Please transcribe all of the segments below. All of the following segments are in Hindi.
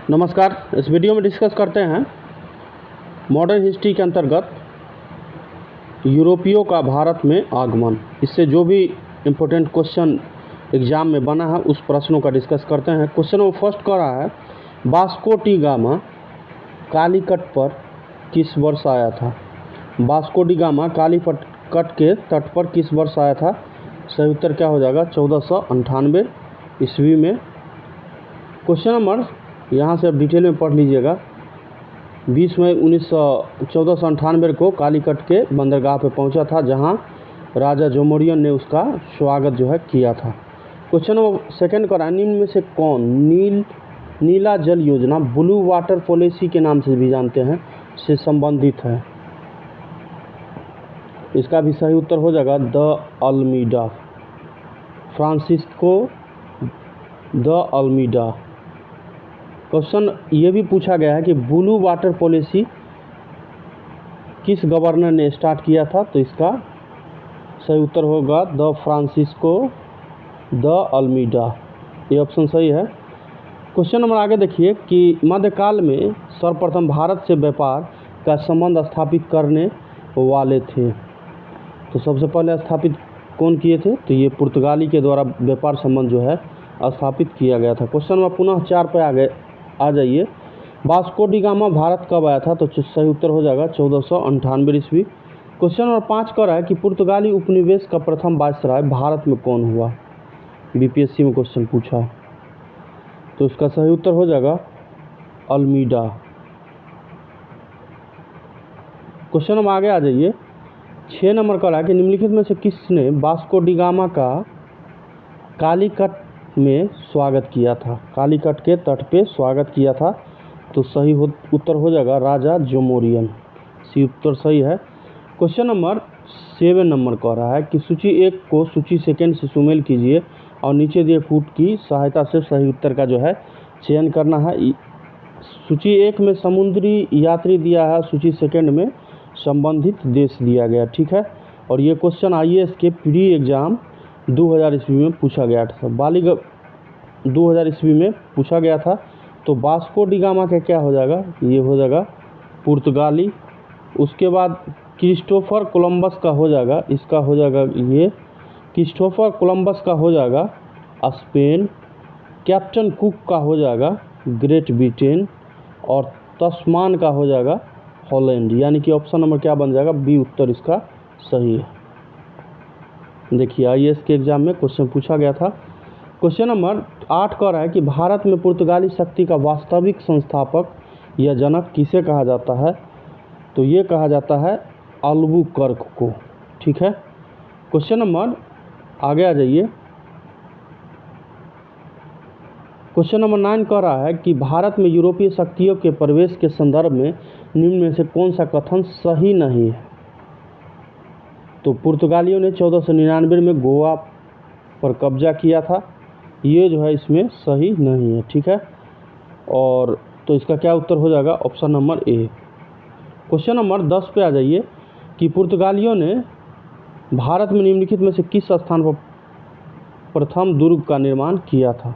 नमस्कार। इस वीडियो में डिस्कस करते हैं मॉडर्न हिस्ट्री के अंतर्गत यूरोपियों का भारत में आगमन। इससे जो भी इम्पोर्टेंट क्वेश्चन एग्जाम में बना है उस प्रश्नों का डिस्कस करते हैं। क्वेश्चन वो फर्स्ट कर रहा है, वास्को डी गामा कालीकट पर किस वर्ष आया था? वास्को डी गामा कालीकट के तट पर किस वर्ष आया था? सही उत्तर क्या हो जाएगा? 1498 ईस्वी में। क्वेश्चन नंबर यहाँ से अब डिटेल में पढ़ लीजिएगा। 20 मई 1498 को कालीकट के बंदरगाह पे पहुंचा था, जहां राजा जोमोरियन ने उसका स्वागत जो है किया था। क्वेश्चन नंबर सेकंड का, निम्न में से कौन नीला जल योजना, ब्लू वाटर पॉलिसी के नाम से भी जानते हैं, से संबंधित है? इसका भी सही उत्तर हो जाएगा de Almeida, Francisco de Almeida. Question ये भी पूछा गया है कि ब्लू वाटर पॉलिसी किस गवर्नर ने स्टार्ट किया था? तो इसका सही उत्तर होगा द फ्रांसिस्को द अल्मीडा। ये ऑप्शन सही है। क्वेश्चन नंबर आगे देखिए कि मध्यकाल में सर्वप्रथम भारत से व्यापार का संबंध स्थापित करने वाले थे। तो सबसे पहले स्थापित कौन किए थे? तो ये पुर्तगाली के द्वारा व्यापार संबंध जो है स्थापित किया गया था। क्वेश्चन नंबर पुनः 4 पे आगे आ जाइए। वास्को डी गामा भारत कब आया था? तो सही उत्तर हो जाएगा 1498 ईस्वी। क्वेश्चन नंबर 5 कर रहा है कि पुर्तगाली उपनिवेश का प्रथम वायसराय भारत में कौन हुआ? बीपीएससी में क्वेश्चन पूछा, तो इसका सही उत्तर हो जाएगा अल्मीडा। क्वेश्चन नंबर आगे आ जाइए। 6 नंबर कर रहा है कि निम्नलिखित में से किसने वास्को डी गामा का कालीकट में स्वागत किया था? कालीकट के तट पे स्वागत किया था। तो सही उत्तर हो जाएगा राजा जोमोरियन। सी उत्तर सही है। क्वेश्चन नंबर 7 नंबर कह रहा है कि सूची 1 को सूची सेकंड से सुमेल कीजिए और नीचे दिए फुट की सहायता से सही उत्तर का जो है चयन करना है। सूची 1 में समुद्री यात्री दिया है, सूची सेकंड में संबंधित देश दिया गया, ठीक है। और ये क्वेश्चन आईएएस के प्री एग्जाम 2000 ईस्वी में पूछा गया था। 2000 ईस्वी में पूछा गया था। तो वास्को डी गामा का क्या हो जाएगा? ये हो जाएगा पुर्तगाली। उसके बाद क्रिस्टोफर कोलंबस का हो जाएगा, इसका हो जाएगा ये क्रिस्टोफर कोलंबस का हो जाएगा स्पेन। कैप्टन कुक का हो जाएगा ग्रेट ब्रिटेन। और तस्मान का हो जाएगा हॉलैंड। यानी कि ऑप्शन नंबर क्या बन जाएगा? बी उत्तर इसका सही है। देखिए आईएएस के एग्जाम में क्वेश्चन पूछा गया था। क्वेश्चन नंबर 8 कह रहा है कि भारत में पुर्तगाली शक्ति का वास्तविक संस्थापक या जनक किसे कहा जाता है? तो ये कहा जाता है अल्बुकर्क को, ठीक है। क्वेश्चन नंबर आगे आ जाइए। क्वेश्चन नंबर 9 कह रहा है कि भारत में यूरोपीय शक्तियों के प्रवेश के संदर्भ में निम्न में से कौन सा कथन सही नहीं है? तो पुर्तगालियों ने 1499 में गोवा पर कब्जा किया था, ये जो है इसमें सही नहीं है, ठीक है। और तो इसका क्या उत्तर हो जाएगा? Option number A. Question number 10 पे आ जाइए कि पुर्तगालियों ने भारत में निम्नलिखित में से किस स्थान पर प्रथम दुर्ग का निर्माण किया था?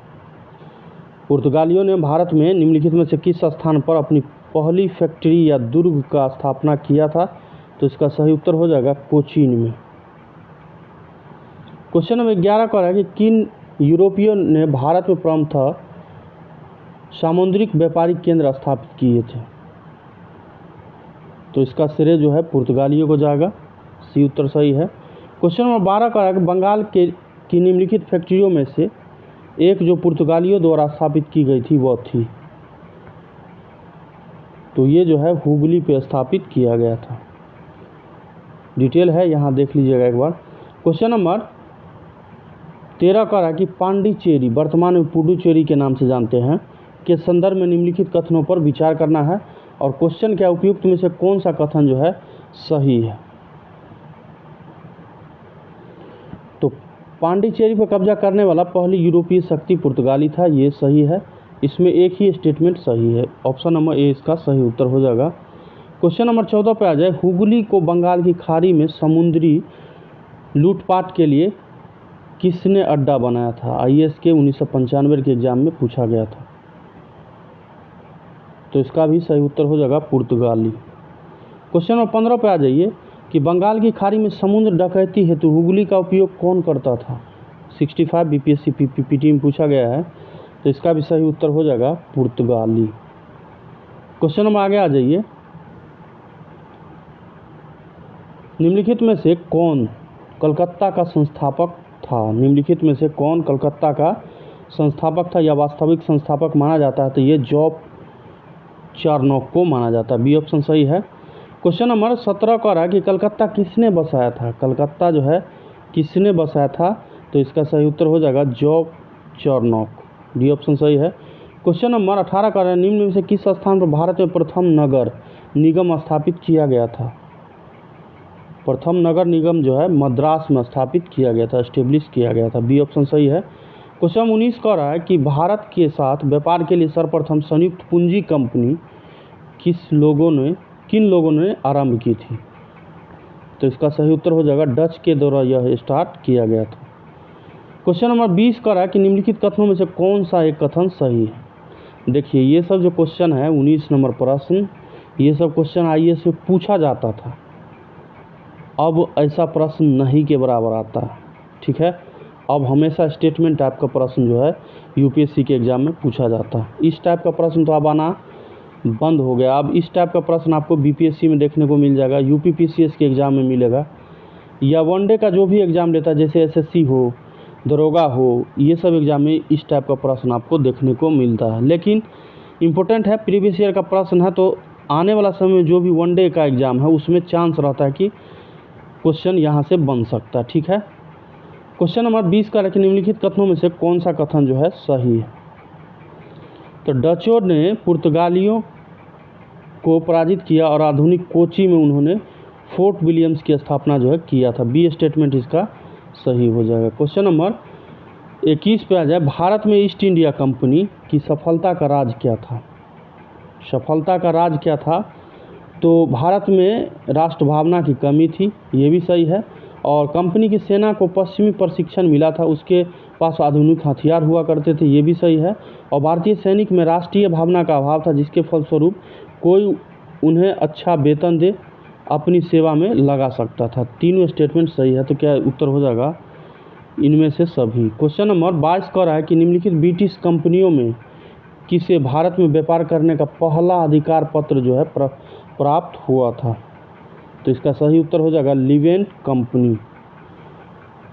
पुर्तगालियों ने भारत में निम्नलिखित में से किस स्थान पर अपनी पहली फैक्ट्री या दुर्ग का स्थापना किया था? तो इसका सही उत्तर हो जाएगा कोचीन में। क्वेश्चन नंबर 11 का है कि किन यूरोपियों ने भारत में प्रथम सामुद्रिक व्यापारिक केंद्र स्थापित किए थे? तो इसका श्रेय जो है पुर्तगालियों को जाएगा। सी उत्तर सही है। क्वेश्चन नंबर 12 का है कि बंगाल की निम्नलिखित फैक्ट्रियों में से एक जो पुर्तगालियों द्वारा स्थापित की गई थी वह थी? तो ये जो है हुगली पे स्थापित किया गया था। डिटेल है, यहाँ देख लीजिएगा एक बार। क्वेश्चन नंबर 13 का है कि पांडिचेरी, वर्तमान में पुडुचेरी के नाम से जानते हैं, के संदर्भ में निम्नलिखित कथनों पर विचार करना है। और क्वेश्चन क्या उपयुक्त में से कौन सा कथन जो है सही है? तो पांडिचेरी पर कब्जा करने वाला पहली यूरोपीय शक्ति पुर्तगाली था, ये सही है। इसमें एक ही स्टेटमेंट सही है, ऑप्शन नंबर ए इसका सही उत्तर हो जाएगा। क्वेश्चन नंबर 14 पे आ जाए। हुगली को बंगाल की खाड़ी में समुद्री लूटपाट के लिए किसने अड्डा बनाया था? आईएएस के 1995 के एग्जाम में पूछा गया था। तो इसका भी सही उत्तर हो जाएगा पुर्तगाली। क्वेश्चन नंबर 15 पे आ जाइए कि बंगाल की खाड़ी में समुद्र डकैती हेतु हुगली का उपयोग कौन करता था। 65 बीपीएससी पीपीटी में पूछा गया है, तो इसका भी सही उत्तर हो जाएगा पुर्तगाली। क्वेश्चन नंबर आगे आ जाइए, निम्नलिखित में से कौन कलकत्ता का संस्थापक था। निम्नलिखित में से कौन कलकत्ता का संस्थापक था या वास्तविक संस्थापक माना जाता है, तो ये जॉब चारनॉक को माना जाता है। बी ऑप्शन सही है। क्वेश्चन नंबर 17 का रहा है कि कलकत्ता किसने बसाया था। कलकत्ता जो है किसने बसाया था, तो इसका सही उत्तर हो जाएगा जॉब चारनॉक। डी ऑप्शन सही है। क्वेश्चन नंबर 18 का रहा है, निम्न में से किस स्थान पर भारत में प्रथम नगर निगम स्थापित किया गया था। प्रथम नगर निगम जो है मद्रास में स्थापित किया गया था, एस्टेब्लिश किया गया था। बी ऑप्शन सही है। क्वेश्चन 19 का रहा है कि भारत के साथ व्यापार के लिए सर्वप्रथम संयुक्त पूंजी कंपनी किन लोगों ने आरंभ की थी, तो इसका सही उत्तर हो जाएगा डच के द्वारा यह स्टार्ट किया गया था। क्वेश्चन नंबर 20 का रहा है कि निम्नलिखित कथनों में से कौन सा एक कथन सही है। देखिए ये सब जो क्वेश्चन है 19 नंबर प्रश्न, ये सब क्वेश्चन आईएएस में पूछा जाता था। अब ऐसा प्रश्न नहीं के बराबर आता है, ठीक है। अब हमेशा स्टेटमेंट टाइप का प्रश्न जो है यूपीएससी के एग्ज़ाम में पूछा जाता है। इस टाइप का प्रश्न तो अब आना बंद हो गया। अब इस टाइप का प्रश्न आपको बीपीएससी में देखने को मिल जाएगा, यूपीपीसीएस के एग्ज़ाम में मिलेगा, या वनडे का जो भी एग्ज़ाम लेता है जैसे एसएससी हो, दरोगा हो, ये सब एग्ज़ाम में इस टाइप का प्रश्न आपको देखने को मिलता है। लेकिन इम्पोर्टेंट है, प्रीवियस ईयर का प्रश्न है, तो आने वाला समय में जो भी वनडे का एग्ज़ाम है उसमें चांस रहता है कि क्वेश्चन यहाँ से बन सकता है, ठीक है। क्वेश्चन नंबर 20 का लेकिन निम्नलिखित कथनों में से कौन सा कथन जो है सही है। तो डचों ने पुर्तगालियों को पराजित किया और आधुनिक कोची में उन्होंने फोर्ट विलियम्स की स्थापना जो है किया था। बी स्टेटमेंट इसका सही हो जाएगा। क्वेश्चन नंबर 21 पे आ जाए, भारत में ईस्ट इंडिया कंपनी की सफलता का राज क्या था। सफलता का राज क्या था, तो भारत में राष्ट्र भावना की कमी थी, ये भी सही है, और कंपनी की सेना को पश्चिमी प्रशिक्षण मिला था, उसके पास आधुनिक हथियार हुआ करते थे, ये भी सही है, और भारतीय सैनिक में राष्ट्रीय भावना का अभाव था, जिसके फलस्वरूप कोई उन्हें अच्छा वेतन दे अपनी सेवा में लगा सकता था। तीनों स्टेटमेंट सही है, तो क्या उत्तर हो जाएगा इनमें से सभी। क्वेश्चन नंबर 22 का रहा है कि निम्नलिखित ब्रिटिश कंपनियों में किसे भारत में व्यापार करने का पहला अधिकार पत्र जो है प्राप्त हुआ था, तो इसका सही उत्तर हो जाएगा लिवेंट कंपनी।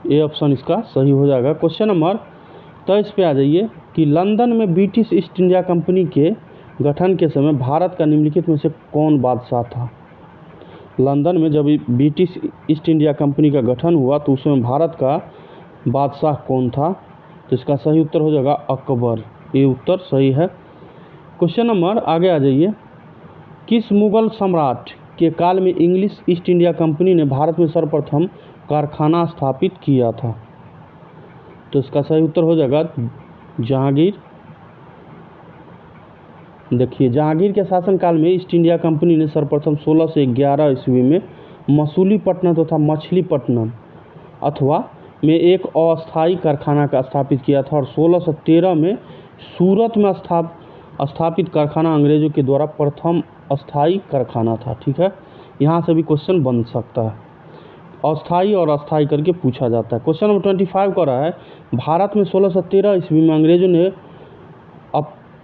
ए ऑप्शन इसका सही हो जाएगा। क्वेश्चन नंबर 23 पे आ जाइए कि लंदन में ब्रिटिश ईस्ट इंडिया कंपनी के गठन के समय भारत का निम्नलिखित में से कौन बादशाह था। लंदन में जब ब्रिटिश ईस्ट इंडिया कंपनी का गठन हुआ तो उसमें भारत का बादशाह कौन था, तो इसका सही उत्तर हो जाएगा अकबर। ये उत्तर सही है। क्वेश्चन नंबर आगे आ जाइए, किस मुगल सम्राट के काल में इंग्लिश ईस्ट इंडिया कंपनी ने भारत में सर्वप्रथम कारखाना स्थापित किया था, तो इसका सही उत्तर हो जाएगा जहांगीर। देखिए जहांगीर के शासनकाल में ईस्ट इंडिया कंपनी ने सर्वप्रथम 1611 ईस्वी में मसूलीपट्टनम तथा मछलीपट्टनम अथवा में एक अस्थायी कारखाना का स्थापित किया था, और 1613 में सूरत में स्थापित कारखाना अंग्रेजों के द्वारा प्रथम अस्थायी कारखाना था, ठीक है। यहाँ से भी क्वेश्चन बन सकता है, अस्थायी और अस्थायी करके पूछा जाता है। क्वेश्चन नंबर 25 का रहा है, भारत में 1613 ईस्वी में अंग्रेजों ने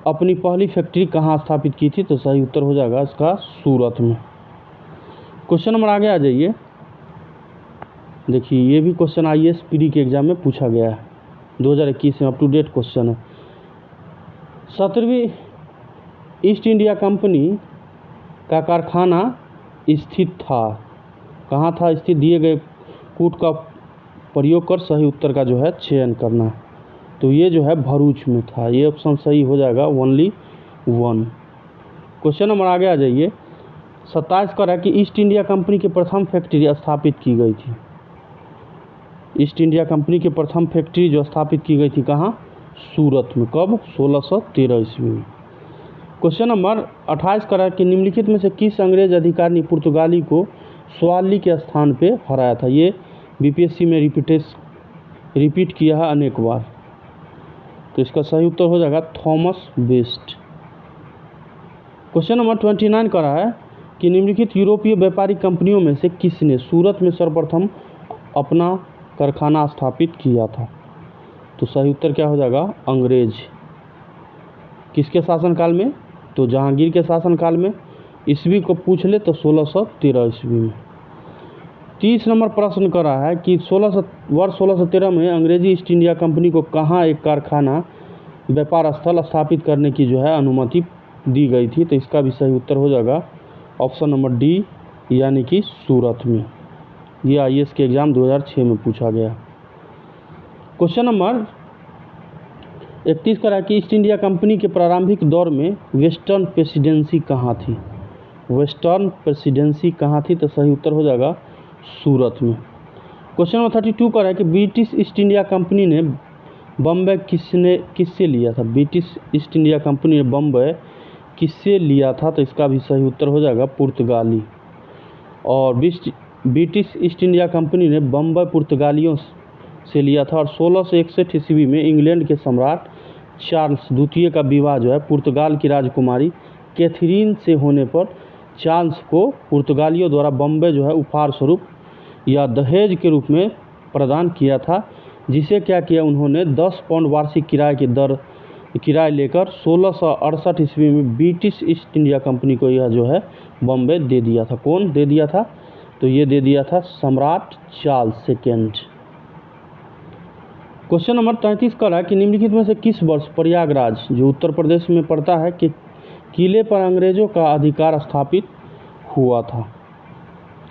अपनी पहली फैक्ट्री कहाँ स्थापित की थी, तो सही उत्तर हो जाएगा इसका सूरत में। क्वेश्चन नंबर आगे आ जाइए, देखिए ये भी क्वेश्चन आईएएस पीडी के एग्जाम में पूछा गया है, 2021 में अप टू डेट क्वेश्चन है। 17वीं ईस्ट इंडिया कंपनी का कारखाना स्थित था, कहाँ था स्थित, दिए गए कूट का प्रयोग कर सही उत्तर का जो है चयन करना, तो ये जो है भरूच में था। ये ऑप्शन सही हो जाएगा ओनली 1। क्वेश्चन नंबर आगे आ जाइए, 27 का है कि ईस्ट इंडिया कंपनी की प्रथम फैक्ट्री स्थापित की गई थी। ईस्ट इंडिया कंपनी की प्रथम फैक्ट्री जो स्थापित की गई थी कहाँ, सूरत में, कब, 1613 ईस्वी में। क्वेश्चन नंबर 28 का है कि निम्नलिखित में से किस अंग्रेज अधिकारी ने पुर्तगाली को स्वाली के स्थान पे हराया था। ये बीपीएससी में रिपीट किया है अनेक बार, तो इसका सही उत्तर हो जाएगा थॉमस बेस्ट। क्वेश्चन नंबर 29 का रहा है कि निम्नलिखित यूरोपीय व्यापारिक कंपनियों में से किसने सूरत में सर्वप्रथम अपना कारखाना स्थापित किया था? तो सही उत्तर क्या हो जाएगा? अंग्रेज। किसके शासनकाल में? तो जहांगीर के शासनकाल में। ईस्वी को पूछ ले तो 1613 ईस्वी में। 30 नंबर प्रश्न कर रहा है कि वर्ष 1613 में अंग्रेजी ईस्ट इंडिया कंपनी को कहाँ एक कारखाना व्यापार स्थल स्थापित करने की जो है अनुमति दी गई थी? तो इसका भी सही उत्तर हो जाएगा ऑप्शन नंबर डी, यानी कि सूरत में। ये आईएएस के एग्ज़ाम 2006 में पूछा गया। क्वेश्चन नंबर 31 का है कि ईस्ट इंडिया कंपनी के प्रारंभिक दौर में वेस्टर्न प्रेसिडेंसी कहाँ थी? वेस्टर्न प्रेसिडेंसी कहाँ थी? तो सही उत्तर हो जाएगा सूरत में। क्वेश्चन नंबर 32 का है कि ब्रिटिश ईस्ट इंडिया कंपनी ने बम्बई किससे लिया था? ब्रिटिश ईस्ट इंडिया कंपनी ने बम्बई किससे लिया था? तो इसका भी सही उत्तर हो जाएगा पुर्तगाली। और ब्रिटिश ईस्ट इंडिया कंपनी ने बम्बई पुर्तगालियों से लिया था। और 1661 ईस्वी में इंग्लैंड के सम्राट चार्ल्स द्वितीय का विवाह जो है पुर्तगाल की राजकुमारी कैथरीन से होने पर चार्ल्स को पुर्तगालियों द्वारा बम्बई जो है उपहार स्वरूप या दहेज के रूप में प्रदान किया था, जिसे क्या किया उन्होंने 10 पाउंड वार्षिक किराए लेकर 1668 ईस्वी में ब्रिटिश ईस्ट इंडिया कंपनी को यह जो है बम्बई दे दिया था। कौन दे दिया था? तो ये दे दिया था सम्राट चार्ल्स सेकेंड। क्वेश्चन नंबर 33 का है कि निम्नलिखित में से किस वर्ष प्रयागराज जो उत्तर प्रदेश में पड़ता है कि किले पर अंग्रेजों का अधिकार स्थापित हुआ था?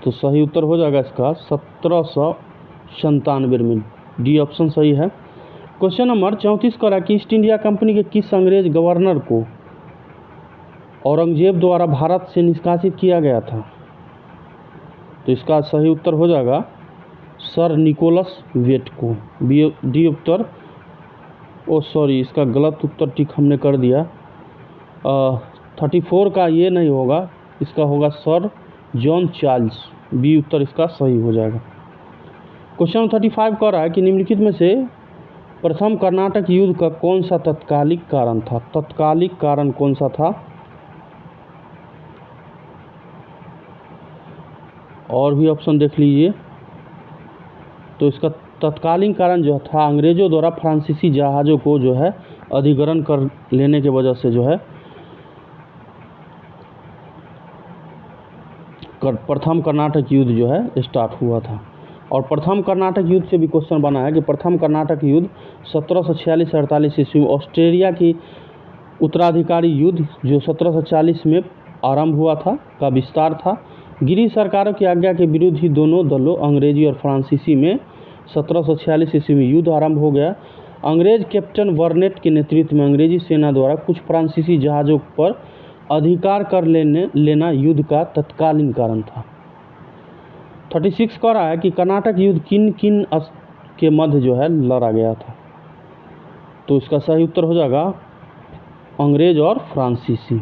तो सही उत्तर हो जाएगा इसका 1797 में। डी ऑप्शन सही है। क्वेश्चन नंबर 34 का है कि ईस्ट इंडिया कंपनी के किस अंग्रेज गवर्नर को औरंगजेब द्वारा भारत से निष्कासित किया गया था? तो इसका सही उत्तर हो जाएगा सर निकोलस वेट को। डी उत्तर, इसका गलत उत्तर टिक हमने कर दिया। 34 का ये नहीं होगा, इसका होगा सर जॉन चार्ल्स। बी उत्तर इसका सही हो जाएगा। क्वेश्चन 35 कह रहा है कि निम्नलिखित में से प्रथम कर्नाटक युद्ध का कौन सा तत्कालिक कारण था? तत्कालिक कारण कौन सा था? और भी ऑप्शन देख लीजिए। तो इसका तत्कालीन कारण जो था अंग्रेजों द्वारा फ्रांसीसी जहाज़ों को जो है अधिग्रहण कर लेने की वजह से जो है प्रथम कर्नाटक युद्ध जो है स्टार्ट हुआ था। और प्रथम कर्नाटक युद्ध से भी क्वेश्चन बना है कि प्रथम कर्नाटक युद्ध 1746-48 ईस्वी में ऑस्ट्रेलिया की उत्तराधिकारी युद्ध जो 1740 में आरंभ हुआ था का विस्तार था। गिरिश सरकारों की आज्ञा के विरुद्ध ही दोनों दलों अंग्रेजी और फ्रांसीसी में 1746 ईस्वी में युद्ध आरंभ हो गया। अंग्रेज कैप्टन बर्नेट के नेतृत्व में अंग्रेजी सेना द्वारा कुछ फ्रांसीसी जहाज़ों पर अधिकार कर लेना युद्ध का तत्कालीन कारण था। 36 कह रहा है कि कर्नाटक युद्ध किन किन के मध्य जो है लड़ा गया था? तो इसका सही उत्तर हो जाएगा अंग्रेज और फ्रांसीसी।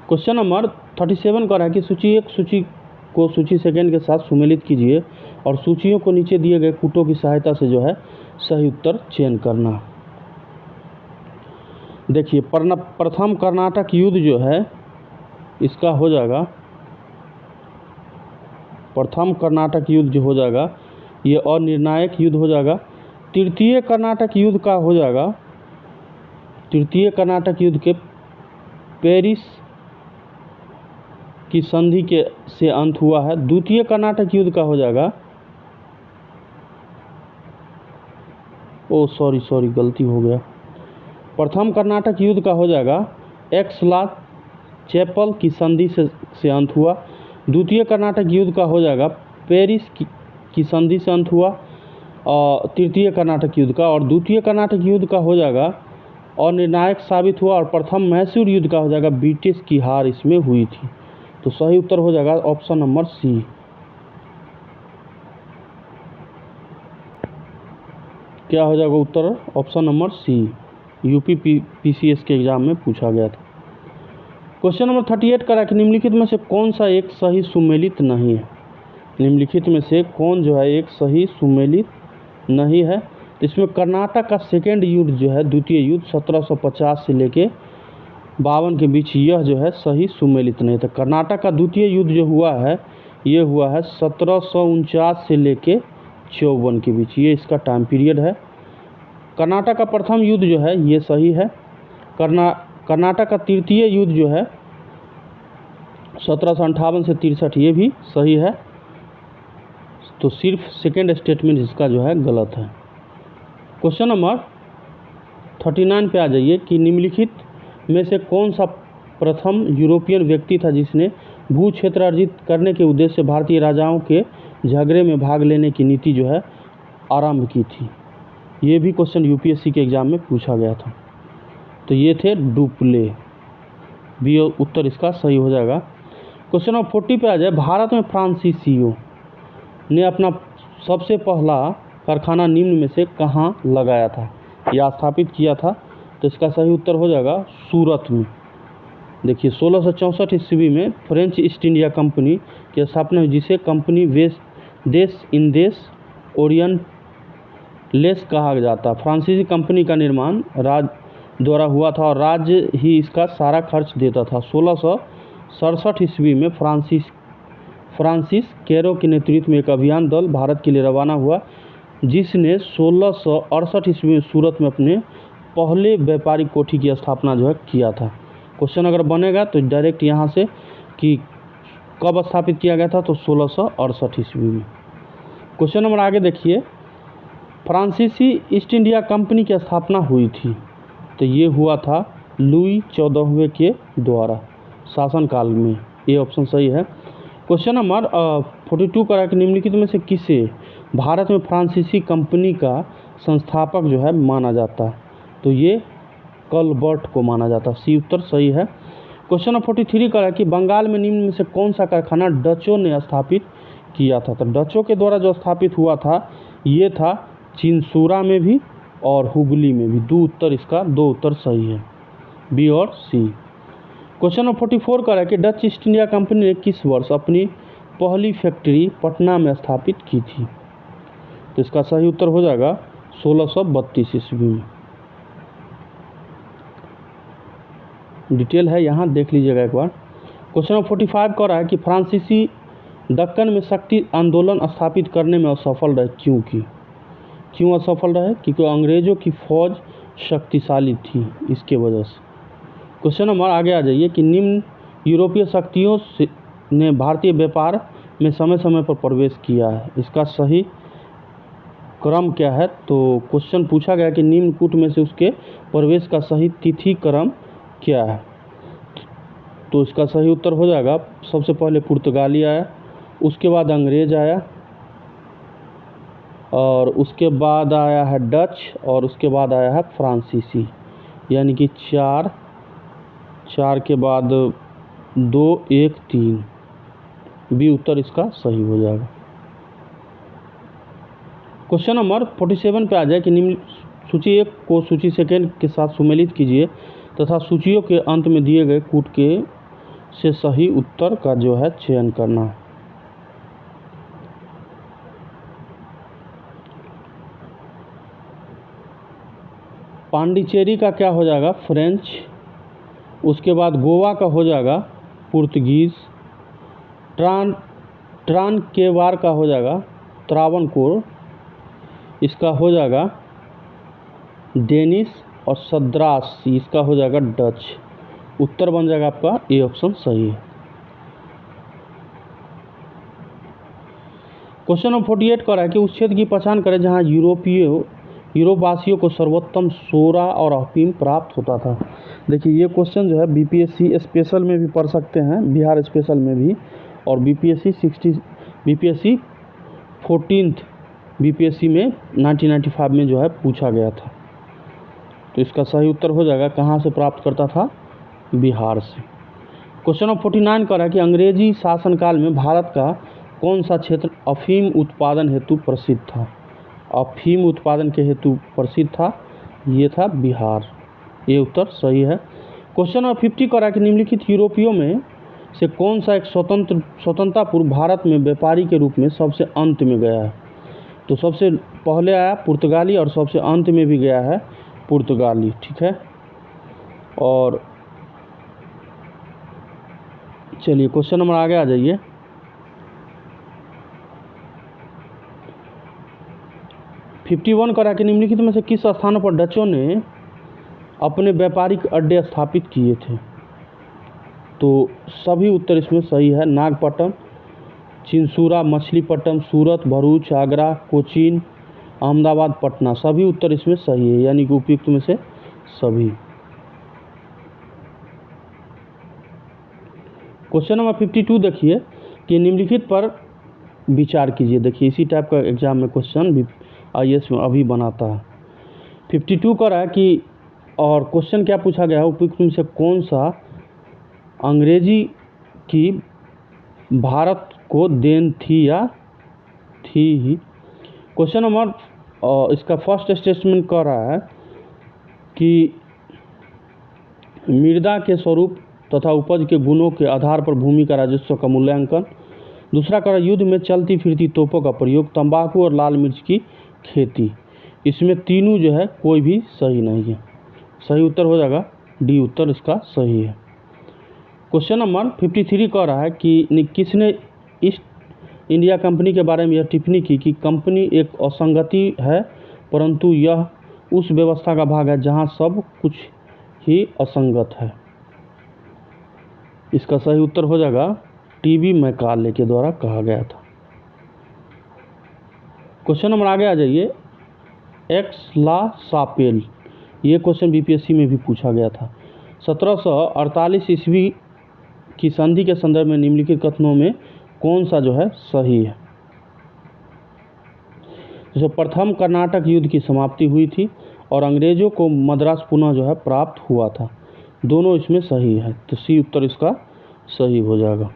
क्वेश्चन नंबर 37 कह रहा है कि सूची 1 सूची को सूची सेकेंड के साथ सुमेलित कीजिए और सूचियों को नीचे दिए गए कूटों की सहायता से जो है सही उत्तर चयन करना। देखिए प्रथम कर्नाटक युद्ध जो है इसका हो जाएगा, प्रथम कर्नाटक युद्ध जो हो जाएगा ये अनिर्णायक युद्ध हो जाएगा। तृतीय कर्नाटक युद्ध का हो जाएगा, तृतीय कर्नाटक युद्ध के पेरिस की संधि के से अंत हुआ है। द्वितीय कर्नाटक युद्ध का हो जाएगा, सॉरी गलती हो गया। प्रथम कर्नाटक युद्ध का हो जाएगा एक्सला चैपल की संधि से अंत हुआ। द्वितीय कर्नाटक युद्ध का हो जाएगा पेरिस की संधि से अंत हुआ और तृतीय कर्नाटक युद्ध का। और द्वितीय कर्नाटक युद्ध का हो जाएगा अनिर्णायक साबित हुआ। और प्रथम मैसूर युद्ध का हो जाएगा ब्रिटिश की हार इसमें हुई थी। तो सही उत्तर हो जाएगा ऑप्शन नंबर सी। क्या हो जाएगा उत्तर? Option number C. UP PCS के एग्जाम में पूछा गया था। क्वेश्चन नंबर 38 का कि निम्नलिखित में से कौन सा एक सही सुमेलित नहीं है? निम्नलिखित में से कौन जो है एक सही सुमेलित नहीं है? इसमें कर्नाटक का सेकेंड युद्ध जो है द्वितीय युद्ध 1750 से लेके 52 के बीच यह जो है सही सुमेलित नहीं था। कर्नाटक का द्वितीय युद्ध जो हुआ है ये हुआ है 1749 से लेके 54 के बीच, ये इसका टाइम पीरियड है। कर्नाटक का प्रथम युद्ध जो है ये सही है। कर्नाटक का तृतीय युद्ध जो है 1758 से 63, ये भी सही है। तो सिर्फ सेकेंड स्टेटमेंट इसका जो है गलत है। क्वेश्चन नंबर 39 पे आ जाइए कि निम्नलिखित में से कौन सा प्रथम यूरोपियन व्यक्ति था जिसने भू क्षेत्र अर्जित करने के उद्देश्य से भारतीय राजाओं के झगड़े में भाग लेने की नीति जो है आरंभ की थी। ये भी क्वेश्चन यूपीएससी के एग्जाम में पूछा गया था। तो ये थे डुप्ले, बी उत्तर इसका सही हो जाएगा। क्वेश्चन नंबर 40 पे आ जाए, भारत में फ्रांसीसियों ने अपना सबसे पहला कारखाना निम्न में से कहाँ लगाया था या स्थापित किया था? तो इसका सही उत्तर हो जाएगा सूरत में। देखिए 1664 ईस्वी में फ्रेंच ईस्ट इंडिया कंपनी की स्थापना हुई, जिसे कंपनी देश इन देश ओरिएंटलेस कहा जाता। फ्रांसीसी कंपनी का निर्माण राज्य द्वारा हुआ था और राज्य ही इसका सारा खर्च देता था। 1667 ईस्वी में फ्रांसिस कैरो के नेतृत्व में एक अभियान दल भारत के लिए रवाना हुआ, जिसने 1668 ईस्वी में सूरत में अपने पहले व्यापारिक कोठी की स्थापना जो है किया था। क्वेश्चन अगर बनेगा तो डायरेक्ट यहाँ से कि कब स्थापित किया गया था, तो 1668 ईस्वी में। क्वेश्चन नंबर आगे देखिए, फ्रांसीसी ईस्ट इंडिया कंपनी की स्थापना हुई थी, तो ये हुआ था लुई 14वें के द्वारा शासनकाल में, ये ऑप्शन सही है। क्वेश्चन नंबर 42 करा कि निम्नलिखित में से किसे भारत में फ्रांसीसी कंपनी का संस्थापक जो है माना जाता है? तो ये कलबर्ट को माना जाता है, सी उत्तर सही है। क्वेश्चन नंबर 43 करा कि बंगाल में निम्न में से कौन सा कारखाना डचों ने स्थापित किया था? तो डचों के द्वारा जो स्थापित हुआ था ये था चिंसूरा में भी और हुगली में भी। दो उत्तर सही है, बी और सी। क्वेश्चन नंबर 44 करा कि डच ईस्ट इंडिया कंपनी ने किस वर्ष अपनी पहली फैक्ट्री पटना में स्थापित की थी? तो इसका सही उत्तर हो जाएगा 1632 ईस्वी में। डिटेल है यहाँ, देख लीजिएगा एक बार। क्वेश्चन नंबर 45 कह रहा है कि फ्रांसीसी दक्कन में शक्ति आंदोलन स्थापित करने में असफल रहे, क्यों असफल रहे? क्योंकि अंग्रेजों की फौज शक्तिशाली थी, इसके वजह से। क्वेश्चन नंबर आगे आ जाइए कि निम्न यूरोपीय शक्तियों ने भारतीय व्यापार में समय समय पर प्रवेश किया है, इसका सही क्रम क्या है? तो क्वेश्चन पूछा गया कि निम्न कूट में से उसके प्रवेश का सही तिथि क्रम क्या है? तो इसका सही उत्तर हो जाएगा, सबसे पहले पुर्तगाली आया, उसके बाद अंग्रेज आया, और उसके बाद आया है डच, और उसके बाद आया है फ्रांसीसी, यानी कि चार के बाद 2, 1, 3, बी उत्तर इसका सही हो जाएगा। क्वेश्चन नंबर 47 पे आ जाए कि निम्न सूची 1 को सूची सेकेंड के साथ सुमेलित कीजिए तथा सूचियों के अंत में दिए गए कूट के से सही उत्तर का जो है चयन करना है। पांडिचेरी का क्या हो जाएगा? फ्रेंच। उसके बाद गोवा का हो जाएगा पुर्तगीज। ट्रांकेवार का हो जाएगा त्रावणकोर, इसका हो जाएगा डेनिश, और सद्रास इसका हो जाएगा डच। उत्तर बन जाएगा आपका ए ऑप्शन सही है। क्वेश्चन नंबर 48 कह रहा है कि उस क्षेत्र की पहचान करें जहां यूरोपवासियों को सर्वोत्तम सोरा और अफीम प्राप्त होता था। देखिए ये क्वेश्चन जो है बीपीएससी स्पेशल में भी पढ़ सकते हैं, बिहार स्पेशल में भी, और बीपीएससी 14th बीपीएससी में 1995 में जो है पूछा गया था। तो इसका सही उत्तर हो जाएगा कहाँ से प्राप्त करता था? बिहार से। क्वेश्चन नंबर 49 कह रहा है कि अंग्रेजी शासनकाल में भारत का कौन सा क्षेत्र अफीम उत्पादन हेतु प्रसिद्ध था? अफीम उत्पादन के हेतु प्रसिद्ध था, ये था बिहार, ये उत्तर सही है। क्वेश्चन नंबर 50 कह रहा है कि निम्नलिखित यूरोपियों में से कौन सा एक स्वतंत्रता पूर्व भारत में व्यापारी के रूप में सबसे अंत में गया है? तो सबसे पहले आया पुर्तगाली और सबसे अंत में भी गया है पुर्तगाली, ठीक है। और चलिए क्वेश्चन नंबर आगे आ जाइए। फिफ्टी वन करा कि निम्नलिखित में से किस स्थान पर डचों ने अपने व्यापारिक अड्डे स्थापित किए थे? तो सभी उत्तर इसमें सही है। नागपट्टनम, चिंसूरा, मछलीपट्टनम, सूरत, भरूच, आगरा, कोचीन, अहमदाबाद, पटना, सभी उत्तर इसमें सही है, यानी कि उपयुक्त में से सभी। क्वेश्चन नंबर 52 देखिए कि निम्नलिखित पर विचार कीजिए। देखिए इसी टाइप का एग्जाम में क्वेश्चन भी IAS में अभी बनाता है। 52 का रहा है कि, और क्वेश्चन क्या पूछा गया है, उपयुक्त में से कौन सा अंग्रेजी की भारत को देन थी या थी ही। क्वेश्चन नंबर इसका फर्स्ट स्टेटमेंट कह रहा है कि मृदा के स्वरूप तथा उपज के गुणों के आधार पर भूमि का राजस्व का मूल्यांकन। दूसरा कह रहा है युद्ध में चलती फिरती तोपों का प्रयोग, तंबाकू और लाल मिर्च की खेती। इसमें तीनों जो है कोई भी सही नहीं है। सही उत्तर हो जाएगा डी उत्तर इसका सही है। क्वेश्चन नंबर 53 कह रहा है कि किसने ईस्ट इंडिया कंपनी के बारे में यह टिप्पणी की कि कंपनी एक असंगति है, परंतु यह उस व्यवस्था का भाग है जहां सब कुछ ही असंगत है। इसका सही उत्तर हो जाएगा टीबी मैकाले के द्वारा कहा गया था। क्वेश्चन नंबर आगे आ जाइए। एक्स ला सापेल, ये क्वेश्चन बीपीएससी में भी पूछा गया था। 1748 ईस्वी की संधि के संदर्भ में निम्नलिखित कथनों में कौन सा जो है सही है? जैसे प्रथम कर्नाटक युद्ध की समाप्ति हुई थी और अंग्रेजों को मद्रास पुनः जो है प्राप्त हुआ था। दोनों इसमें सही है, तो सी उत्तर इसका सही हो जाएगा।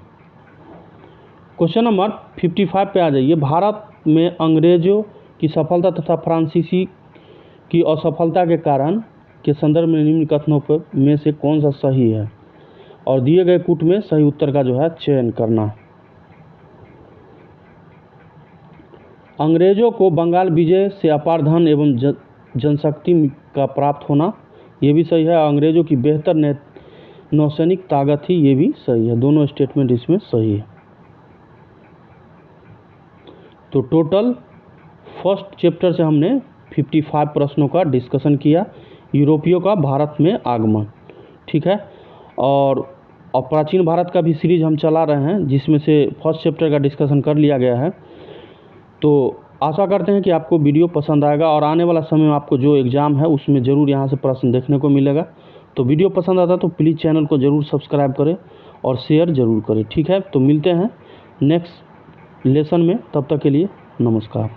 क्वेश्चन नंबर 55 पे आ जाइए। भारत में अंग्रेजों की सफलता तथा फ्रांसीसी की असफलता के कारण के संदर्भ में निम्न कथनों पर में से कौन सा सही है? और दिए गए कूट में सही उत्तर का जो है चयन करना। अंग्रेजों को बंगाल विजय से अपार धन एवं जनशक्ति का प्राप्त होना, ये भी सही है। अंग्रेजों की बेहतर नौसैनिक ताकत थी, ये भी सही है। दोनों स्टेटमेंट इसमें सही है। तो टोटल फर्स्ट चैप्टर से हमने 55 प्रश्नों का डिस्कशन किया। यूरोपियों का भारत में आगमन, ठीक है। और प्राचीन भारत का भी सीरीज हम चला रहे हैं, जिसमें से फर्स्ट चैप्टर का डिस्कशन कर लिया गया है। तो आशा करते हैं कि आपको वीडियो पसंद आएगा और आने वाला समय में आपको जो एग्ज़ाम है उसमें ज़रूर यहाँ से प्रश्न देखने को मिलेगा। तो वीडियो पसंद आता तो प्लीज़ चैनल को ज़रूर सब्सक्राइब करें और शेयर ज़रूर करें, ठीक है। तो मिलते हैं नेक्स्ट लेसन में, तब तक के लिए नमस्कार।